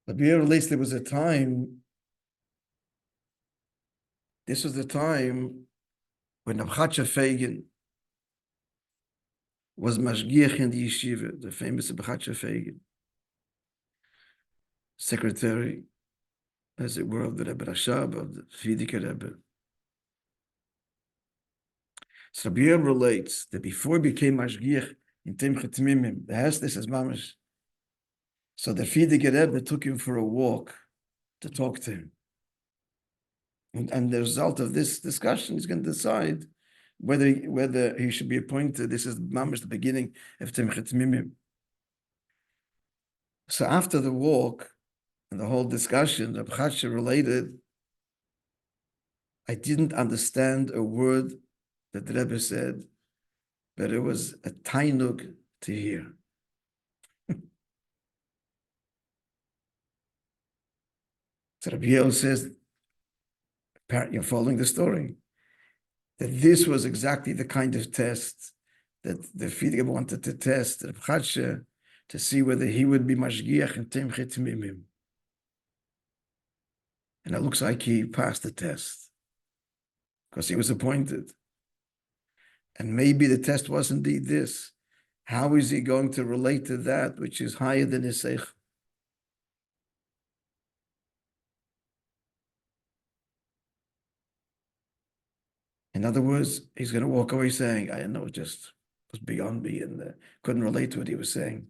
Rabbi relates there was a time, this was the time when Abchacha Fagin was Mashgiach in the yeshiva, the famous Abchacha Fagin, secretary, as it were, of the Rebbe Rashab, of the Chassidic Rebbe. So Rabbi relates that before he became Mashgiach in Timchat Mimim, the Hesdes as Mamash, so the Chassidic Rebbe took him for a walk to talk to him. And the result of this discussion is going to decide whether he should be appointed. This is mamash the beginning of Timchat Mimim. So after the walk and the whole discussion, Reb Chatsha related, I didn't understand a word that the Rebbe said, but it was a tainug to hear. So Rabbi Yel says, you're following the story, that this was exactly the kind of test that the Chassidim wanted to test Reb Chatsha to see whether he would be mashgiach in Timchat Mimim. And it looks like he passed the test because he was appointed. And maybe the test was indeed this. How is he going to relate to that which is higher than his seichel? In other words, he's going to walk away saying, I know it just was beyond me and couldn't relate to what he was saying.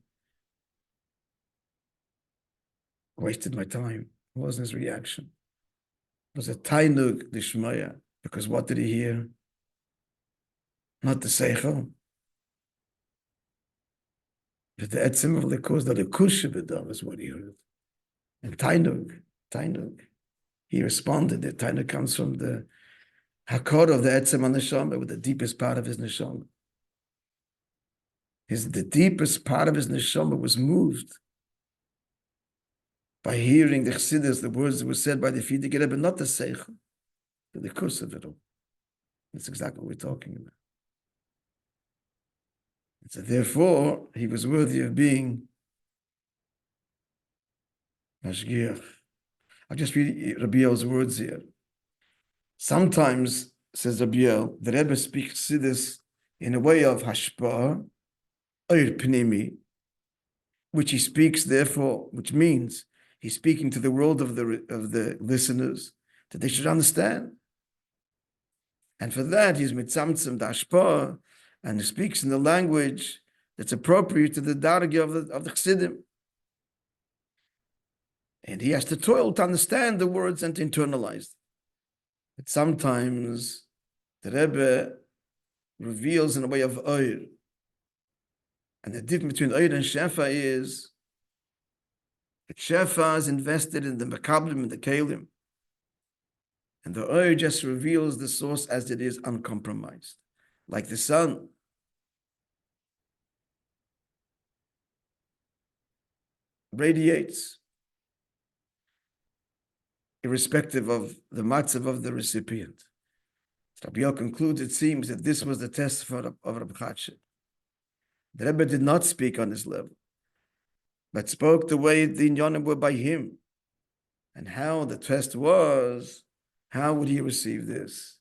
Wasted my time. What was his reaction? It was a tainug d'shmaya, because what did he hear? Not the seichel, but the etzim of the cause, the lekush b'dam is what he heard. And tainug. He responded. The tainug comes from the hakor of the etzim on the neshama, with the deepest part of his neshama. The deepest part of his neshama was moved by hearing the chassidus, the words that were said by the Chassidic Rebbe, but not the seichel, but the kus of it all. That's exactly what we're talking about. And so therefore, he was worthy of being mashgiach. I'll just read Rabbi Yel's words here. Sometimes, says Rabbi Yel, the Rebbe speaks chassidus in a way of hashpah, or pnimi, which he speaks, therefore, which means he's speaking to the world of the listeners, that they should understand. And for that, he's mitzamtzem dashpah, and he speaks in the language that's appropriate to the dargah of the Chassidim. And he has to toil to understand the words and to internalize them. But sometimes the Rebbe reveals in a way of oir. And the difference between oir and shefa is that shefa is invested in the makablim and the kalim. And the oir just reveals the source as it is, uncompromised. Like the sun. Radiates, irrespective of the matzav of the recipient. Rabbi Yel concludes, it seems that this was the test of Rabbi Chatsha. The Rebbe did not speak on this level, but spoke the way the inyanim were by him. And how the test was, how would he receive this?